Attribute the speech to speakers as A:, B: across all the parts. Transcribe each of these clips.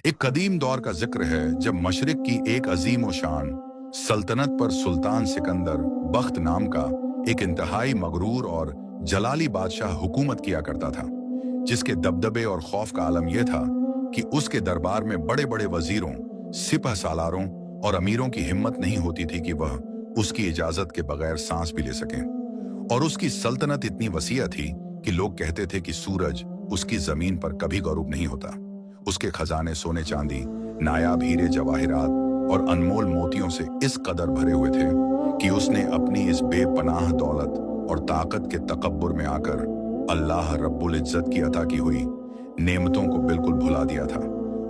A: एक कदीम दौर का जिक्र है जब मशरिक की एक अजीम व शान सल्तनत पर सुल्तान सिकंदर बख्त नाम का एक इंतहाई मगरूर और जलाली बादशाह हुकूमत किया करता था, जिसके दबदबे और खौफ का आलम यह था कि उसके दरबार में बड़े बड़े वजीरों, सिपह सालारों और अमीरों की हिम्मत नहीं होती थी कि वह उसकी इजाजत के बगैर सांस भी ले सकें। और उसकी सल्तनत इतनी वसीअ थी कि लोग कहते थे कि सूरज उसकी जमीन पर कभी गरूब नहीं होता। उसके खजाने सोने चांदी, नायाब हीरे जवाहिरात और अनमोल मोतियों से इस कदर भरे हुए थे कि उसने अपनी इस बेपनाह दौलत और ताकत के तकब्बुर में आकर अल्लाह रब्बुल इज्जत की अता की हुई नेमतों को बिल्कुल भुला दिया था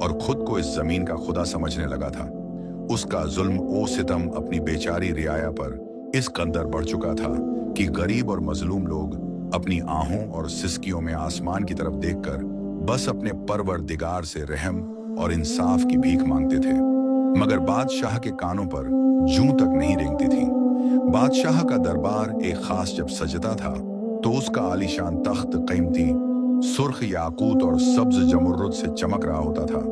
A: और खुद को इस जमीन का खुदा समझने लगा था। उसका जुल्म ओ सितम अपनी बेचारी रियाया पर इस कदर बढ़ चुका था कि गरीब और मजलूम लोग अपनी आहों और सिसकियों में आसमान की तरफ देखकर बस अपने परवरदिगार से रहम और इंसाफ की भीख मांगते थे, मगर बादशाह के कानों पर जूं तक नहीं रेंगती थी। बादशाह का दरबार एक खास जब सजता था तो उसका आलीशान तख्त कीमती सुर्ख याकूत और सब्ज जमुर्रुद से चमक रहा होता था।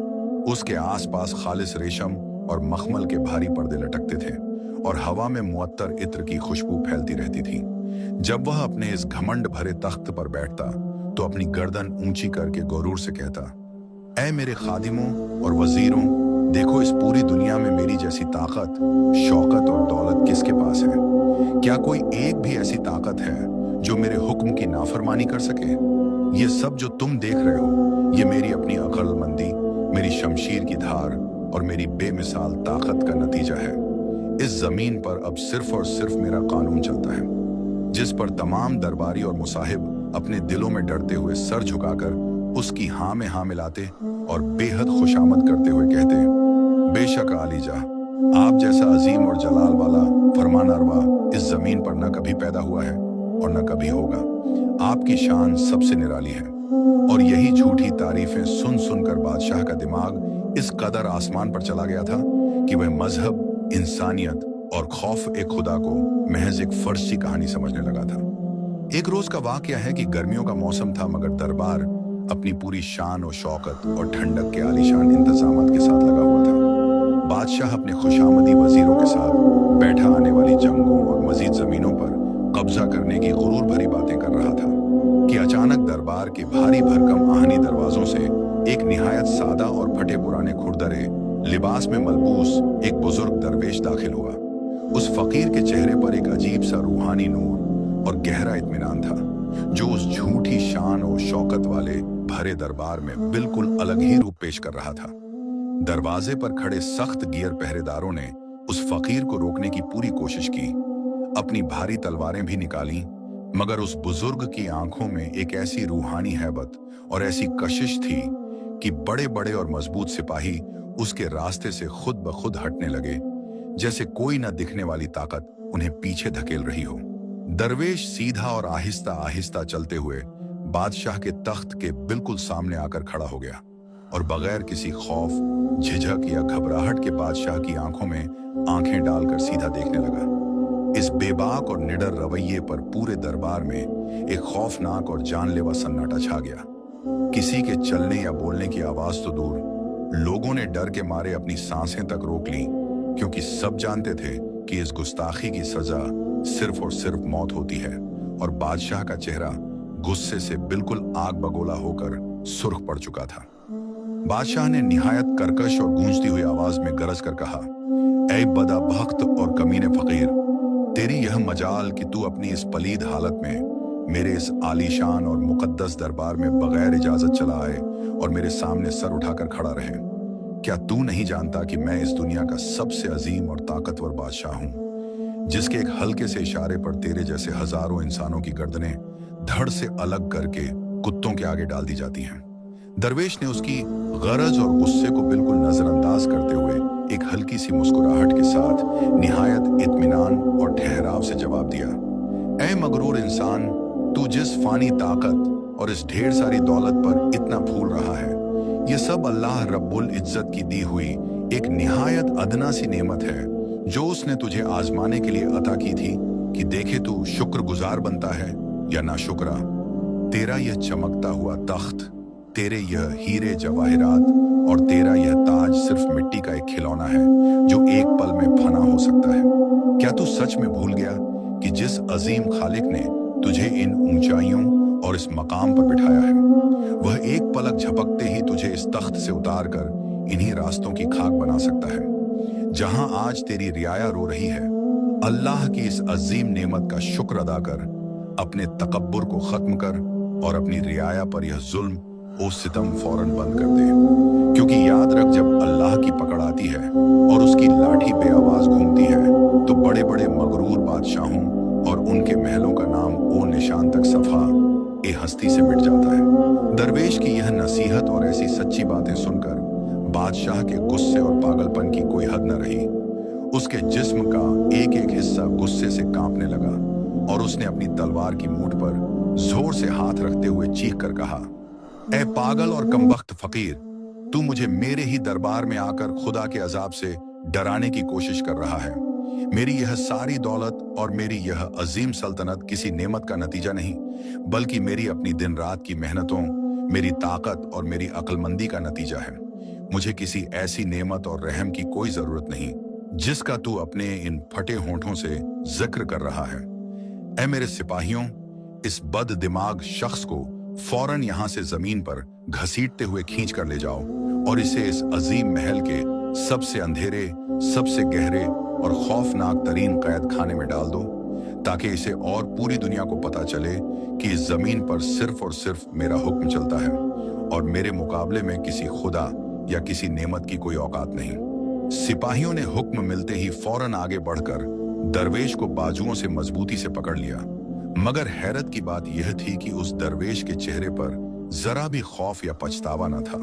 A: उसके आसपास खालिस रेशम और मखमल के भारी पर्दे लटकते थे और हवा में मुअत्तर इत्र की खुशबू फैलती रहती थी। जब वह अपने इस घमंड भरे तख्त पर बैठता तो अपनी गर्दन ऊंची करके गुरूर से कहता, ऐ मेरे खादिमों और वजीरों, देखो इस पूरी दुनिया में मेरी जैसी ताकत, शौकत और दौलत किसके पास है? क्या कोई एक भी ऐसी ताकत है जो मेरे हुक्म की नाफरमानी कर सके? ये सब जो तुम देख रहे हो, ये मेरी अपनी अक्लमंदी, मेरी शमशीर की धार और मेरी बेमिसाल ताकत का नतीजा है। इस जमीन पर अब सिर्फ और सिर्फ मेरा कानून चलता है, जिस पर तमाम दरबारी और मुसाहिब अपने दिलों में डरते हुए सर झुकाकर उसकी हाँ में हाँ मिलाते और बेहद खुशामद करते हुए कहते, बेशक आलीजा, आप जैसा अजीम और जलाल वाला फरमानरवा इस जमीन पर न कभी पैदा हुआ है और न कभी होगा। आपकी शान सबसे निराली है। और यही झूठी तारीफें सुन सुनकर बादशाह का दिमाग इस कदर आसमान पर चला गया था कि वह मजहब, इंसानियत और खौफ एक खुदा को महज एक फर्ज सी कहानी समझने लगा था। एक रोज का वाकया है कि गर्मियों का मौसम था, मगर दरबार अपनी पूरी शान और शौकत और ठंडक के आलीशान इंतजामात के साथ लगा हुआ था। बादशाह अपने खुशामदी वजीरों के साथ बैठा आने वाली जंगों और मजीद जमीनों पर कब्जा करने की गुरूर भरी बातें कर रहा था कि अचानक दरबार के भारी भरकम आहनी दरवाजों से एक निहायत सादा और फटे पुराने खुरदरे लिबास में मलबूस एक बुजुर्ग दरवेश दाखिल हुआ। उस फकीर के चेहरे पर एक अजीब सा रूहानी नूर और गहरा इत्मीनान था, जो उस झूठी शान और शौकत वाले भरे दरबार में बिल्कुल अलग ही रूप पेश कर रहा था। दरवाजे पर खड़े सख्त गियर पहरेदारों ने उस फकीर को रोकने की पूरी कोशिश की, अपनी भारी तलवारें भी निकाली, मगर उस बुजुर्ग की आंखों में एक ऐसी रूहानी हैबत और ऐसी कशिश थी कि बड़े बड़े और मजबूत सिपाही उसके रास्ते से खुद ब खुद हटने लगे, जैसे कोई न दिखने वाली ताकत उन्हें पीछे धकेल रही हो। दरवेश सीधा और आहिस्ता आहिस्ता चलते हुए बादशाह के तख्त के बिल्कुल सामने आकर खड़ा हो गया और बगैर किसी खौफ, झिझक या घबराहट के बादशाह की आंखों में आंखें डालकर सीधा देखने लगा। इस बेबाक और निडर रवैये पर पूरे दरबार में एक खौफनाक और जानलेवा सन्नाटा छा गया। किसी के चलने या बोलने की आवाज तो दूर, लोगों ने डर के मारे अपनी सांसें तक रोक ली, क्योंकि सब जानते थे कि इस गुस्ताखी की सजा सिर्फ और सिर्फ मौत होती है। और बादशाह का चेहरा गुस्से से बिल्कुल आग बगोला होकर सुर्ख पड़ चुका था। बादशाह ने निहायत कर्कश और गूंजती हुई आवाज में गरज कर कहा, ऐ बदाबख्त और कमीने फकीर, तेरी यह मजाल कि तू अपनी इस पलीद हालत में मेरे इस आलीशान और मुकद्दस दरबार में बगैर इजाजत चला आए और मेरे सामने सर उठाकर खड़ा रहे। क्या तू नहीं जानता कि मैं इस दुनिया का सबसे अजीम और ताकतवर बादशाह हूं, जिसके एक हल्के से इशारे पर तेरे जैसे हजारों इंसानों की गर्दनें धड़ से अलग करके कुत्तों के आगे डाल दी जाती हैं। दरवेश ने उसकी गरज और गुस्से को बिल्कुल नजरअंदाज करते हुए एक हल्की सी मुस्कुराहट के साथ निहायत इत्मीनान और ठहराव से जवाब दिया, ऐ मगरूर इंसान, तू जिस फानी ताकत और इस ढेर सारी दौलत पर इतना फूल रहा है, ये सब अल्लाह रब्बुल इज्जत की दी हुई एक निहायत अदना सी नेमत है जो उसने तुझे आजमाने के लिए अता की थी कि देखे तू शुक्रगुजार बनता है या नाशुक्रा। तेरा यह चमकता हुआ तख्त, तेरे यह हीरे जवाहिरात और तेरा यह सिर्फ मिट्टी का एक खिलौना है जो एक पल में फना हो सकता है। क्या तू सच में भूल गया कि जिस अजीम खालिक ने तुझे इन ऊंचाइयों और इस मकाम पर बिठाया है, वह एक पलक झपकते ही तुझे इस तख्त से उतार कर इन्हीं रास्तों की खाक बना सकता है जहां आज तेरी रियाया रो रही है। अल्लाह की इस अजीम नेमत का शुक्र अदा कर, अपने तकब्बुर को खत्म कर और अपनी रियाया पर यह जुल्म और सितम फौरन बंद कर दे। क्योंकि याद रख, जब अल्लाह की पकड़ आती है और उसकी लाठी बेआवाज घूमती है तो बड़े बड़े मगरूर बादशाहों और उनके महलों का नाम ओ निशान तक सफा ए हस्ती से मिट जाता है। दरवेश की यह नसीहत और ऐसी सच्ची बातें सुनकर बादशाह के गुस्से और पागलपन की कोई हद न रही। उसके जिस्म का एक एक हिस्सा गुस्से से कांपने लगा और उसने अपनी तलवार की मूठ पर जोर से हाथ रखते हुए चीख कर कहा, ए पागल और कमबख्त फकीर, तू मुझे मेरे ही दरबार में आकर खुदा के अजाब से डराने की कोशिश कर रहा है। मेरी यह सारी दौलत और मेरी यह अजीम सल्तनत किसी नेमत का नतीजा नहीं, बल्कि मेरी अपनी दिन रात की मेहनतों, मेरी ताकत और मेरी अक्लमंदी का नतीजा है। मुझे किसी ऐसी नेमत और रहम की कोई जरूरत नहीं जिसका तू अपने इन फटे होंठों से जिक्र कर रहा है। ऐ मेरे सिपाहियों, इस बद दिमाग शख्स को फौरन यहां से जमीन पर घसीटते हुए खींच कर ले जाओ और इसे इस अजीम महल के सबसे अंधेरे, सबसे गहरे और खौफनाक तरीन कैद खाने में डाल दो, ताकि इसे और पूरी दुनिया को पता चले कि इस जमीन पर सिर्फ और सिर्फ मेरा हुक्म चलता है और मेरे मुकाबले में किसी खुदा या किसी नेमत की कोई औकात नहीं। सिपाहियों ने हुक्म मिलते ही फौरन आगे बढ़कर दरवेश को बाजुओं से मजबूती से पकड़ लिया, मगर हैरत की बात यह थी कि उस दरवेश के चेहरे पर जरा भी खौफ या पछतावा न था।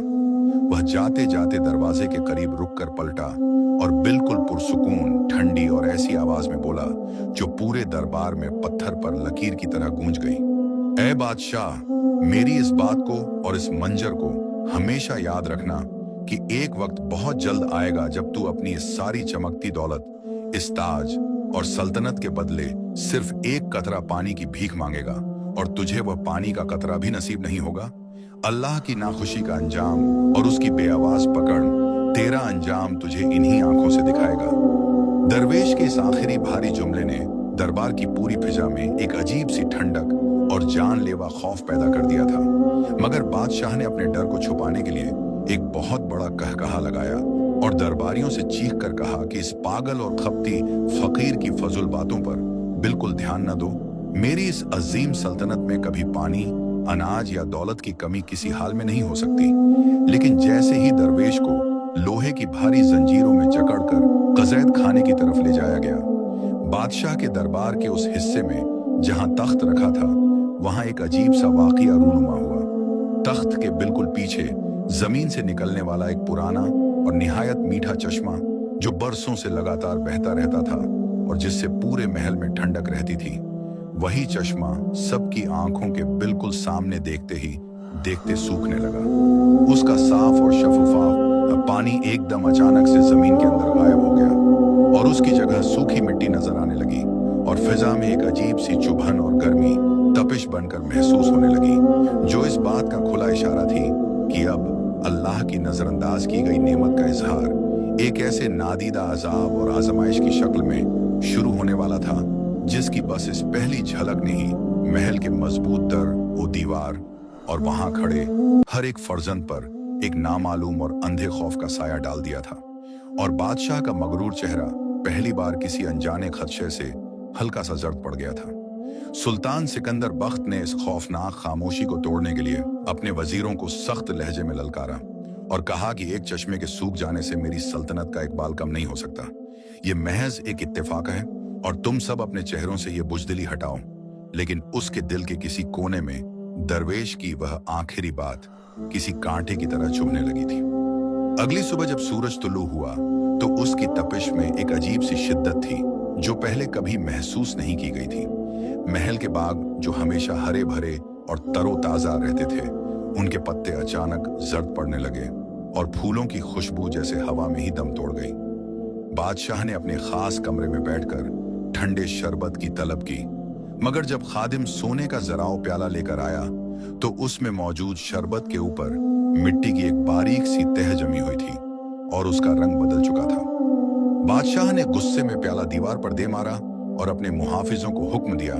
A: वह जाते जाते दरवाजे के करीब रुककर पलटा और बिल्कुल पुरसुकून, ठंडी और ऐसी आवाज में बोला जो पूरे दरबार में पत्थर पर लकीर की तरह गूंज गई, ए बादशाह, मेरी इस बात को और इस मंजर को हमेशा याद रखना कि एक वक्त बहुत जल्द आएगा जब तू अपनी इस सारी चमकती दौलत, इस ताज और सल्तनत के बदले सिर्फ एक कतरा पानी की भीख मांगेगा और तुझे वह पानी का कतरा भी नसीब नहीं होगा। अल्लाह की नाखुशी का अंजाम और उसकी बेआवाज पकड़, तेरा अंजाम तुझे इन्हीं आंखों से दिखाएगा। दरवेश के इस आखिरी भारी जुमले ने दरबार की पूरी फिजा में एक अजीब सी ठंडक और जानलेवा खौफ पैदा कर दिया था, मगर बादशाह ने अपने डर को छुपाने के लिए एक बहुत बड़ा कहकहा लगाया और दरबारियों से चीख कर कहा कि इस पागल और खपती फकीर की फजुल बातों पर बिल्कुल ध्यान न दो। मेरी इस अजीम सल्तनत में कभी पानी, अनाज या दौलत की कमी किसी हाल में नहीं हो सकती। लेकिन जैसे ही दरवेश को लोहे की भारी जंजीरों में जकड़कर कज़ैद खाने की तरफ ले जाया गया, बादशाह के दरबार के उस हिस्से में जहां तख्त रखा था, वहां एक अजीब सा वाक़िया रूनुमा हुआ। तख्त के बिल्कुल पीछे जमीन से निकलने वाला एक पुराना और निहायत मीठा चश्मा, जो बरसों से लगातार बहता रहता था और जिससे पूरे महल में ठंडक रहती थी, वही चश्मा सबकी आंखों के बिल्कुल सामने देखते ही देखते सूखने लगा। उसका साफ और शफाफ पानी एकदम अचानक से जमीन के अंदर गायब हो गया और उसकी जगह सूखी मिट्टी नजर आने लगी और फिजा में एक अजीब सी चुभन और गर्मी, तपिश बनकर महसूस होने लगी, जो इस बात का खुला इशारा थी कि अब अल्लाह की नजरअंदाज की गई नेमत का इजहार एक ऐसे नादीदा अजाब और आजमाइश की शक्ल में शुरू होने वाला था जिसकी बस इस पहली झलक ने ही महल के मजबूत दर, वो दीवार और वहां खड़े हर एक फर्जंद पर एक नामालूम और अंधे खौफ का साया डाल दिया था। और बादशाह का मगरूर चेहरा पहली बार किसी अनजाने खदशे से हल्का सा जर्द पड़ गया था। सुल्तान सिकंदर बख्त ने इस खौफनाक खामोशी को तोड़ने के लिए अपने वजीरों को सख्त लहजे में ललकारा और कहा कि एक चश्मे के सूख जाने से मेरी सल्तनत का एक बाल कम नहीं हो सकता। ये महज एक इत्तेफाक है और तुम सब अपने चेहरों से ये बुजदिली हटाओ। लेकिन उसके दिल के किसी कोने में दरवेश की वह आखिरी बात किसी कांटे की तरह चुभने लगी थी। अगली सुबह जब सूरज तुलू हुआ तो उसकी तपिश में एक अजीब सी शिद्दत थी जो पहले कभी महसूस नहीं की गई थी। महल के बाग जो हमेशा हरे भरे और तरोताजा रहते थे, उनके पत्ते अचानक जर्द पड़ने लगे और फूलों की खुशबू जैसे हवा में ही दम तोड़ गई। बादशाह ने अपने खास कमरे में बैठकर ठंडे शरबत की तलब की, मगर जब खादिम सोने का जराओ प्याला लेकर आया तो उसमें मौजूद शरबत के ऊपर मिट्टी की एक बारीक सी तह जमी हुई थी और और उसका रंग बदल चुका था। बादशाह ने गुस्से में प्याला दीवार पर दे मारा और अपने मुहाफिजों को हुक्म दिया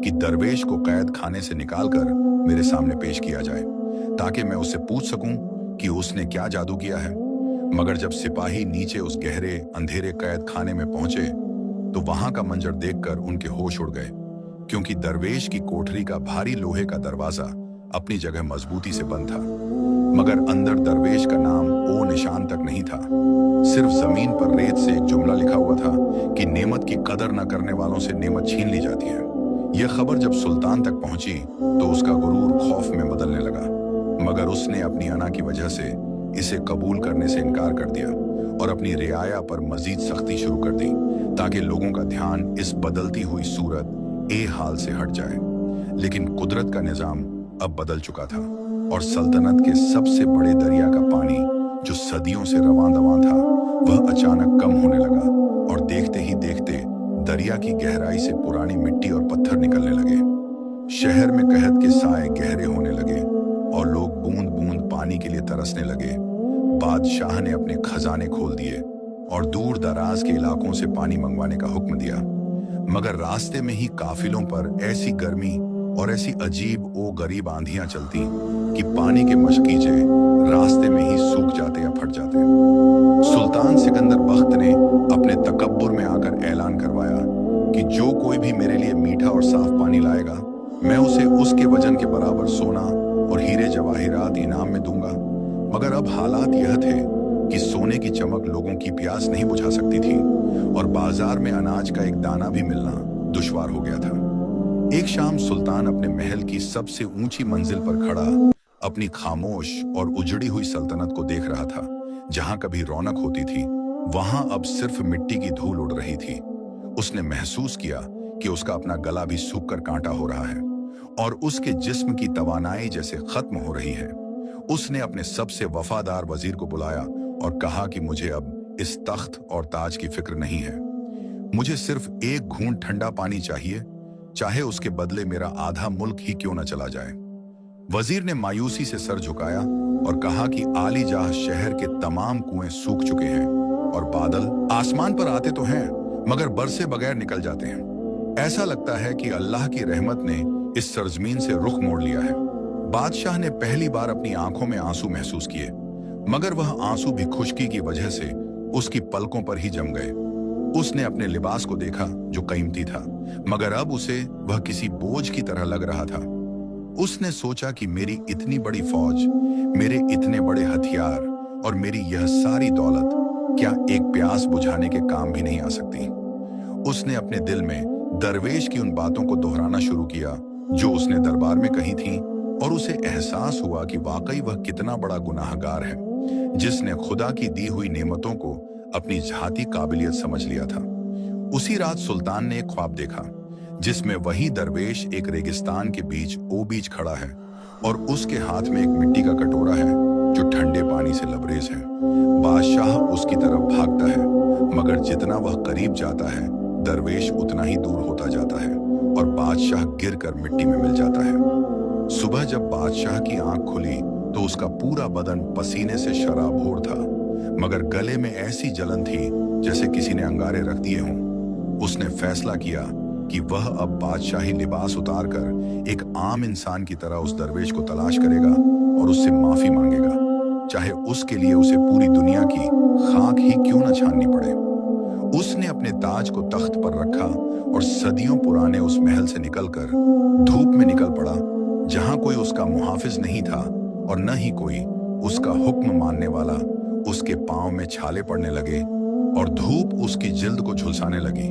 A: कि दरवेश को कैद खाने से निकालकर मेरे सामने पेश किया जाए, ताकि मैं उससे पूछ सकूं कि उसने क्या जादू किया है। मगर जब सिपाही नीचे उस गहरे अंधेरे कैद खाने में पहुंचे तो वहां का मंजर देखकर उनके होश उड़ गए, क्योंकि दरवेश की कोठरी का भारी लोहे का दरवाजा अपनी जगह मजबूती से बंद था, मगर अंदर दरवेश का नाम ओ निशान तक नहीं था। सिर्फ जमीन पर रेत से एक जुमला लिखा हुआ था कि नेमत की कदर न करने वालों से नेमत छीन ली जाती है। यह खबर जब सुल्तान तक पहुंची तो उसका गुरूर खौफ में बदलने लगा, मगर उसने अपनी अना की वजह से इसे कबूल करने से इनकार कर दिया और अपनी रियाया पर मजीद सख्ती शुरू कर दी, ताकि लोगों का ध्यान इस बदलती हुई सूरत ए हाल से हट जाए। लेकिन कुदरत का निजाम अब बदल चुका था और सल्तनत के सबसे बड़े दरिया का पानी, जो सदियों से रवां दवां था, वह अचानक कम होने लगा और देखते ही देखते दरिया की गहराई से पुरानी मिट्टी और पत्थर निकलने लगे। शहर में कहत के साए गहरे होने लगे और लोग बूंद बूंद पानी के लिए तरसने लगे। बादशाह ने अपने खजाने खोल दिए और दूर दराज के इलाकों से पानी मंगवाने का हुक्म दिया, मगर रास्ते में ही काफिलों पर ऐसी गर्मी और ऐसी अजीब ओ गरीब आंधियां चलती कि पानी के मशकीजे रास्ते में ही सूख जाते या फट जाते। सुल्तान सिकंदर बख्त ने अपने तकब्बुर में आकर ऐलान करवाया कि जो कोई भी मेरे लिए मीठा और साफ पानी लाएगा, मैं उसे उसके वजन के बराबर सोना और हीरे जवाहिरात इनाम में दूंगा। मगर अब हालात यह थे कि सोने की चमक लोगों की प्यास नहीं बुझा सकती थी और बाजार में अनाज का एक दाना भी मिलना दुश्वार हो गया था। एक शाम सुल्तान अपने महल की सबसे ऊंची मंजिल पर खड़ा अपनी खामोश और उजड़ी हुई सल्तनत को देख रहा था। जहां कभी रौनक होती थी, वहां अब सिर्फ मिट्टी की धूल उड़ रही थी। उसने महसूस किया कि उसका अपना गला भी सूख कर कांटा हो रहा है और उसके जिस्म की तवानाई जैसे खत्म हो रही है। उसने अपने सबसे वफादार वजीर को बुलाया और कहा कि मुझे अब इस तख्त और ताज की फिक्र नहीं है। मुझे सिर्फ एक घूंट ठंडा पानी चाहिए, चाहे उसके बदले मेरा आधा मुल्क ही क्यों न चला जाए। वजीर ने मायूसी से सर झुकाया और कहा कि आलीजाह शहर के तमाम कुएं सूख चुके हैं और बादल आसमान पर आते तो हैं, मगर बरसे बगैर निकल जाते हैं। ऐसा लगता है कि अल्लाह की रहमत ने इस सरजमीन से रुख मोड़ लिया है। बादशाह ने पहली बार अपनी आंखों में आंसू महसूस किए, मगर वह आंसू भी खुश्की की वजह से उसकी पलकों पर ही जम गए। उसने अपने लिबास को देखा जो कीमती था, मगर अब उसे वह किसी बोझ की तरह लग रहा था। उसने सोचा कि मेरी इतनी बड़ी फौज, मेरे इतने बड़े हथियार और मेरी यह सारी दौलत क्या एक प्यास बुझाने के काम भी नहीं आ सकती। उसने अपने दिल में दरवेश की उन बातों को दोहराना शुरू किया जो उसने दरबार में कही थीं, और उसे एहसास हुआ कि वाकई वह कितना बड़ा गुनाहगार है जिसने खुदा की दी हुई नेमतों को अपनी जाती काबिलियत समझ लिया था। उसी रात सुल्तान ने एक ख्वाब देखा जिसमें वही दरवेश एक रेगिस्तान के बीच ओ बीच खड़ा है और उसके हाथ में एक मिट्टी का कटोरा है जो ठंडे पानी से लबरेज है। बादशाह उसकी तरफ भागता है, मगर जितना वह करीब जाता है दरवेश उतना ही दूर होता जाता है और बादशाह गिरकर मिट्टी में मिल जाता है। सुबह जब बादशाह की आंख खुली तो उसका पूरा बदन पसीने से शराबोर था, मगर गले में ऐसी जलन थी जैसे किसी ने अंगारे रख दिए हों। उसने फैसला किया कि वह अब बादशाही लिबास उतारकर एक आम इंसान की तरह उस दरवेश को तलाश करेगा और उससे माफी मांगेगा, चाहे उसके लिए उसे पूरी दुनिया की खाक ही क्यों न छाननी पड़े। उसने अपने ताज को तख्त पर रखा और सदियों पुराने उस महल से निकलकर धूप में निकल पड़ा, जहां कोई उसका मुहाफिज नहीं था और न ही कोई उसका हुक्म मानने वाला। उसके पांव में छाले पड़ने लगे और धूप उसकी जिल्द को झुलसाने लगी,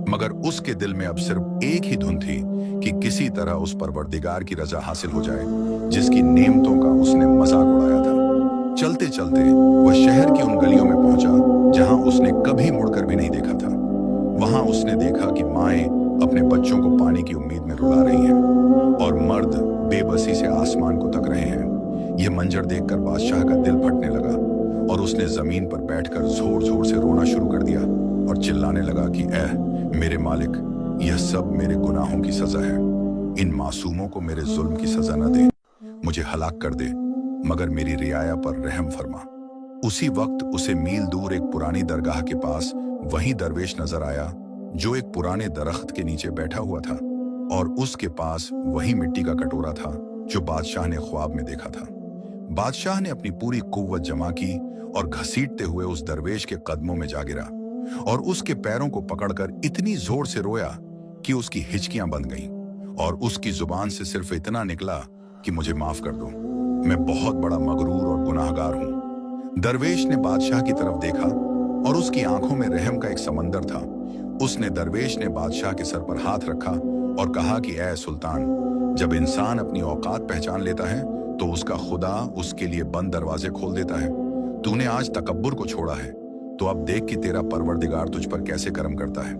A: मगर उसके दिल में अब सिर्फ एक ही धुन थी कि किसी तरह उस परवरदिगार की रजा हासिल हो जाए जिसकी नेमतों का उसने मजाक उड़ाया था। चलते चलते वह शहर की उन गलियों में पहुंचा जहां उसने कभी मुड़कर भी नहीं देखा था। वहां उसने देखा कि माएं अपने बच्चों को पानी की उम्मीद में रुला रही हैं और मर्द बेबसी से आसमान को तक रहे हैं। यह मंजर देखकर बादशाह का दिल फटने लगा और उसने जमीन पर बैठकर जोर जोर से रोना शुरू कर दिया और चिल्लाने लगा कि मेरे मालिक, यह सब मेरे गुनाहों की सजा है। इन मासूमों को मेरे जुल्म की सजा न दे, मुझे हलाक कर दे, मगर मेरी रियाया पर रहम फरमा। उसी वक्त उसे मील दूर एक पुरानी दरगाह के पास वही दरवेश नजर आया जो एक पुराने दरख्त के नीचे बैठा हुआ था, और उसके पास वही मिट्टी का कटोरा था जो बादशाह ने ख्वाब में देखा था। बादशाह ने अपनी पूरी कुव्वत जमा की और घसीटते हुए उस दरवेश के कदमों में जा गिरा और उसके पैरों को पकड़कर इतनी जोर से रोया कि उसकी हिचकियां बंद गईं और उसकी जुबान से सिर्फ इतना निकला कि मुझे माफ कर दो, मैं बहुत बड़ा मगरूर और गुनाहगार हूं। दरवेश ने बादशाह की तरफ देखा और उसकी आंखों में रहम का एक समंदर था। उसने दरवेश ने बादशाह के सर पर हाथ रखा और कहा कि ऐ सुल्तान, जब इंसान अपनी औकात पहचान लेता है तो उसका खुदा उसके लिए बंद दरवाजे खोल देता है। तूने आज तकब्बुर को छोड़ा है, तो अब देख कि तेरा परवरदिगार तुझ पर कैसे करम करता है।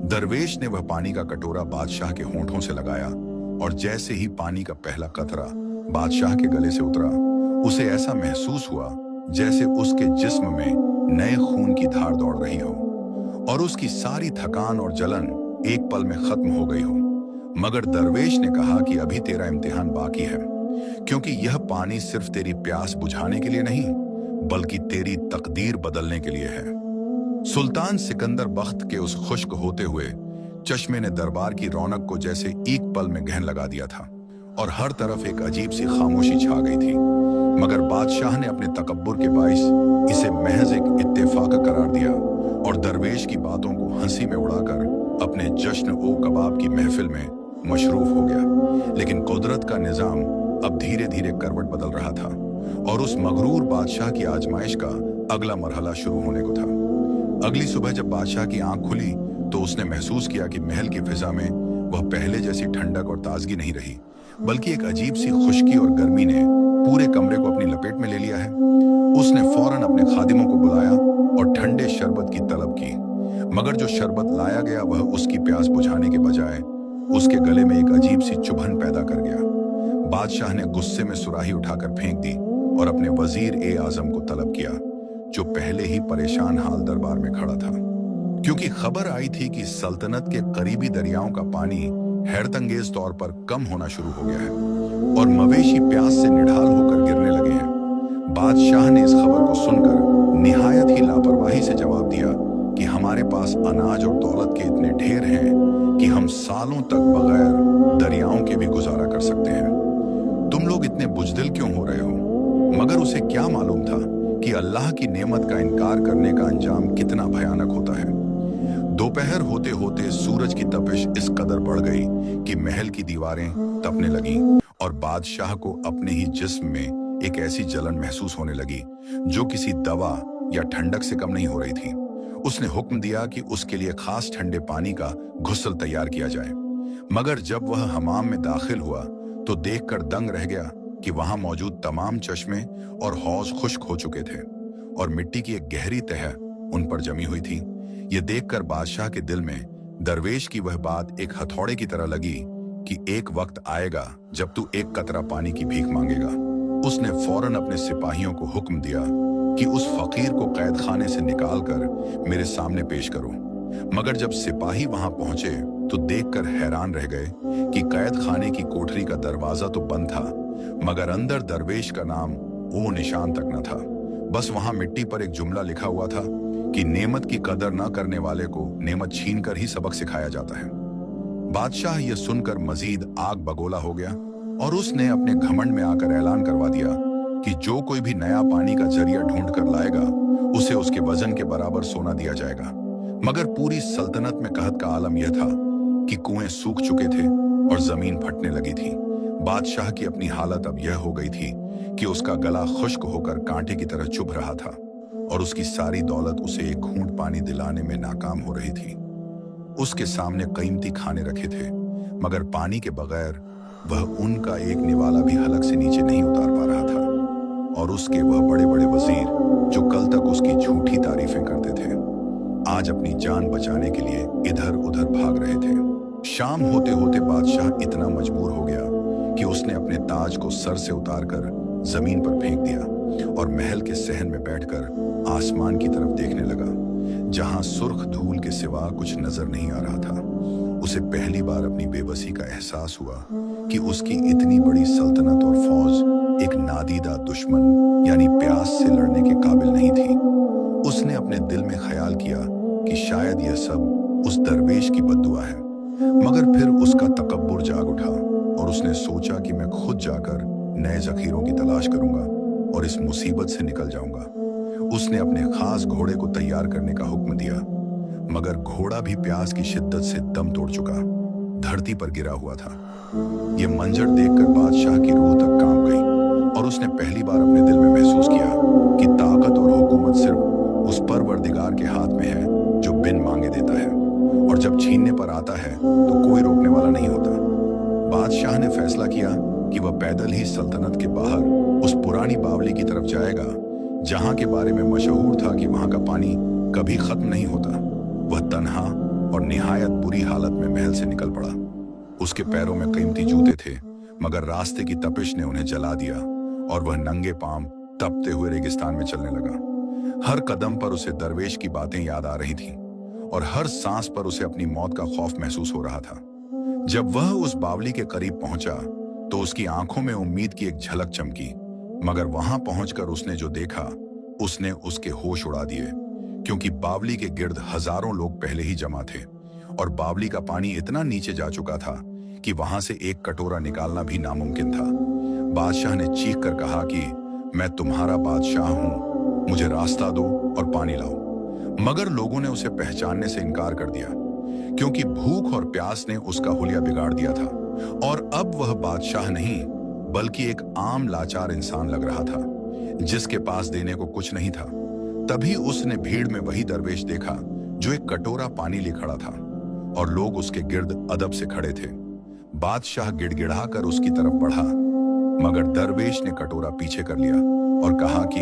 A: दरवेश ने वह पानी का कटोरा बादशाह के होंठों से लगाया और जैसे ही पानी का पहला कतरा बादशाह के गले से उतरा, उसे ऐसा महसूस हुआ जैसे उसके जिस्म में नए खून की धार दौड़ रही हो और उसकी सारी थकान और जलन एक पल में खत्म हो गई हो। मगर दरवेश ने कहा कि अभी तेरा इम्तिहान बाकी है, क्योंकि यह पानी सिर्फ तेरी प्यास बुझाने के लिए नहीं बल्कि तेरी तकदीर बदलने के लिए है। सुल्तान सिकंदर बख्त के उस खुश्क होते हुए चश्मे ने दरबार की रौनक को जैसे एक पल में गहन लगा दिया था और हर तरफ एक अजीब सी खामोशी छा गई थी। मगर बादशाह ने अपने तकब्बुर के बाइस इसे महज एक इत्तेफाक करार दिया और दरवेश की बातों को हंसी में उड़ाकर अपने जश्न ओ कबाब की महफिल में मशरूफ हो गया। लेकिन कुदरत का निजाम अब धीरे धीरे करवट बदल रहा था और उस मगरूर बादशाह की आजमाइश का अगला मरहला शुरू होने को था। अगली सुबह जब बादशाह की आंख खुली तो उसने महसूस किया कि महल की फिजा में वह पहले जैसी ठंडक और ताजगी नहीं रही, बल्कि एक अजीब सी खुश्की और गर्मी ने पूरे कमरे को अपनी लपेट में ले लिया है। उसने फौरन अपने खादिमों को बुलाया और ठंडे शरबत की तलब की, मगर जो शरबत लाया गया वह उसकी प्यास बुझाने के बजाय उसके गले में एक अजीब सी चुभन पैदा कर गया। बादशाह ने गुस्से में सुराही उठाकर फेंक दी और अपने वजीर ए आजम को तलब किया, जो पहले ही परेशान हाल दरबार में खड़ा था, क्योंकि खबर आई थी कि सल्तनत के करीबी दरियाओं का पानी हैरतंगेज तौर पर कम होना शुरू हो गया है और मवेशी प्यास से निढाल होकर गिरने लगे हैं। बादशाह ने इस खबर को सुनकर निहायत ही लापरवाही से जवाब दिया कि हमारे पास अनाज और दौलत के इतने ढेर हैं कि हम सालों तक बगैर दरियाओं के भी गुजारा कर सकते हैं। तुम लोग इतने बुजदिल क्यों हो रहे हो? मगर उसे क्या मालूम था कि अल्लाह की नेमत का इनकार करने का अंजाम कितना भयानक होता है। दोपहर होते होते सूरज की तपिश इस कदर बढ़ गई कि महल की दीवारें तपने लगीं और बादशाह को अपने ही जिस्म में एक ऐसी जलन महसूस होने लगी जो किसी दवा या ठंडक से कम नहीं हो रही थी। उसने हुक्म दिया कि उसके लिए खास ठंडे पानी का घुसल तैयार किया जाए, मगर जब वह हमाम में दाखिल हुआ तो देखकर दंग रह गया कि वहां मौजूद तमाम चश्मे और हौज खुश्क हो चुके थे और मिट्टी की एक गहरी तह उन पर जमी हुई थी। यह देखकर बादशाह के दिल में दरवेश की वह बात एक हथौड़े की तरह लगी कि एक वक्त आएगा जब तू एक कतरा पानी की भीख मांगेगा। उसने फौरन अपने सिपाहियों को हुक्म दिया कि उस फकीर को कैद खाने से निकालकर मेरे सामने पेश करो। मगर जब सिपाही वहां पहुंचे तो देखकर हैरान रह गए कि कैद खाने की कोठरी का दरवाजा तो बंद था, मगर अंदर दरवेश का नाम ओ निशान तक न था। बस वहां मिट्टी पर एक जुमला लिखा हुआ था कि नेमत की कदर न करने वाले को नेमत छीन कर ही सबक सिखाया जाता है। बादशाह यह सुनकर मजीद आग बगोला हो गया और उसने अपने घमंड में आकर ऐलान करवा दिया कि जो कोई भी नया पानी का जरिया ढूंढ कर लाएगा उसे उसके वजन के बराबर सोना दिया जाएगा। मगर पूरी सल्तनत में कहत का आलम यह था कि कुएं सूख चुके थे और जमीन फटने लगी थी। बादशाह की अपनी हालत अब यह हो गई थी कि उसका गला खुश्क होकर कांटे की तरह चुभ रहा था और उसकी सारी दौलत उसे एक घूंट पानी दिलाने में नाकाम हो रही थी। उसके सामने कीमती खाने रखे थे, मगर पानी के बगैर वह उनका एक निवाला भी हलक से नीचे नहीं उतार पा रहा था। और उसके वह बड़े बड़े वजीर जो कल तक उसकी झूठी तारीफें करते थे, आज अपनी जान बचाने के लिए इधर उधर भाग रहे थे। शाम होते होते बादशाह इतना मजबूर हो गया कि उसने अपने ताज को सर से उतारकर जमीन पर फेंक दिया और महल के सहन में बैठकर आसमान की तरफ देखने लगा, जहां सुर्ख धूल के सिवा कुछ नजर नहीं आ रहा था। उसे पहली बार अपनी बेबसी का एहसास हुआ कि उसकी इतनी बड़ी सल्तनत और फौज एक नादीदा दुश्मन यानी प्यास से लड़ने के काबिल नहीं थी। उसने अपने दिल में ख्याल किया कि शायद यह सब उस दरवेश की बद्दुआ है, मगर फिर उसका तकब्बुर जाग उठा और उसने सोचा कि मैं खुद जाकर नए जखीरों की तलाश करूंगा और इस मुसीबत से निकल जाऊंगा। उसने अपने खास घोड़े को तैयार करने का हुक्म दिया, मगर घोड़ा भी प्यास की शिद्दत से दम तोड़ चुका धरती पर गिरा हुआ था। यह मंजर देखकर बादशाह की रूह तक कांप गई और उसने पहली बार अपने दिल में महसूस किया कि ताकत और हुकूमत सिर्फ उस परवरदिगार के हाथ में है जो बिन मांगे देता है, और जब छीनने पर आता है तो कोई रोकने वाला नहीं होता। बादशाह ने फैसला किया कि वह पैदल ही सल्तनत के बाहर उस पुरानी बावली की तरफ जाएगा जहां के बारे में मशहूर था कि वहां का पानी कभी खत्म नहीं होता। वह तन्हा और निहायत बुरी हालत में महल से निकल पड़ा। उसके पैरों में कीमती जूते थे, मगर रास्ते की तपिश ने उन्हें जला दिया और वह नंगे पांव तपते हुए रेगिस्तान में चलने लगा। हर कदम पर उसे दरवेश की बातें याद आ रही थीं और हर सांस पर उसे अपनी मौत का खौफ महसूस हो रहा था। जब वह उस बावली के करीब पहुंचा तो उसकी आंखों में उम्मीद की एक झलक चमकी, मगर वहां पहुंचकर उसने जो देखा उसने उसके होश उड़ा दिए, क्योंकि बावली के गिर्द हजारों लोग पहले ही जमा थे और बावली का पानी इतना नीचे जा चुका था कि वहां से एक कटोरा निकालना भी नामुमकिन था। बादशाह ने चीख कर कहा कि मैं तुम्हारा बादशाह हूं, मुझे रास्ता दो और पानी लाओ। मगर लोगों ने उसे पहचानने से इनकार कर दिया, क्योंकि भूख और प्यास ने उसका हुलिया बिगाड़ दिया था और अब वह बादशाह नहीं बल्कि एक आम लाचार इंसान लग रहा था जिसके पास देने को कुछ नहीं था। तभी उसने भीड़ में वही दरवेश देखा जो एक कटोरा पानी लिए खड़ा था और लोग उसके गिर्द अदब से खड़े थे। बादशाह गिड़गिड़ाकर उसकी तरफ बढ़ा, मगर दरवेश ने कटोरा पीछे कर लिया और कहा कि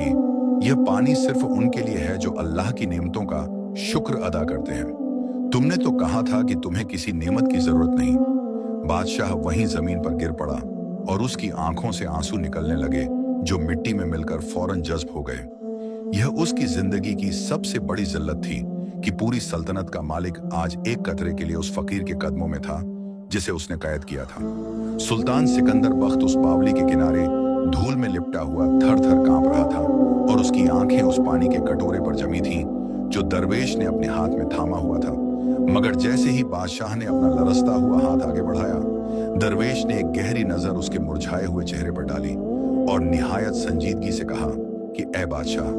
A: यह पानी सिर्फ उनके लिए है जो अल्लाह की नेमतों का शुक्र अदा करते हैं। तुमने तो कहा था कि तुम्हें किसी नेमत की जरूरत नहीं। बादशाह वहीं जमीन पर गिर पड़ा और उसकी आंखों से आंसू निकलने लगे जो मिट्टी में मिलकर फौरन जज्ब हो गए। यह उसकी जिंदगी की सबसे बड़ी जिल्लत थी कि पूरी सल्तनत का मालिक आज एक कतरे के लिए उस फकीर के कदमों में था जिसे उसने कैद किया था। सुल्तान सिकंदर बख्त उस बावली के किनारे धूल में लिपटा हुआ थर थर कांप रहा था और उसकी आंखें उस पानी के कटोरे पर जमी थीं जो दरवेश ने अपने हाथ में थामा हुआ था। मगर जैसे ही बादशाह ने अपना लरसता हुआ हाथ आगे बढ़ाया, दरवेश ने एक गहरी नजर उसके मुरझाए हुए चेहरे पर डाली और निहायत संजीदगी से कहा कि ऐ बादशाह,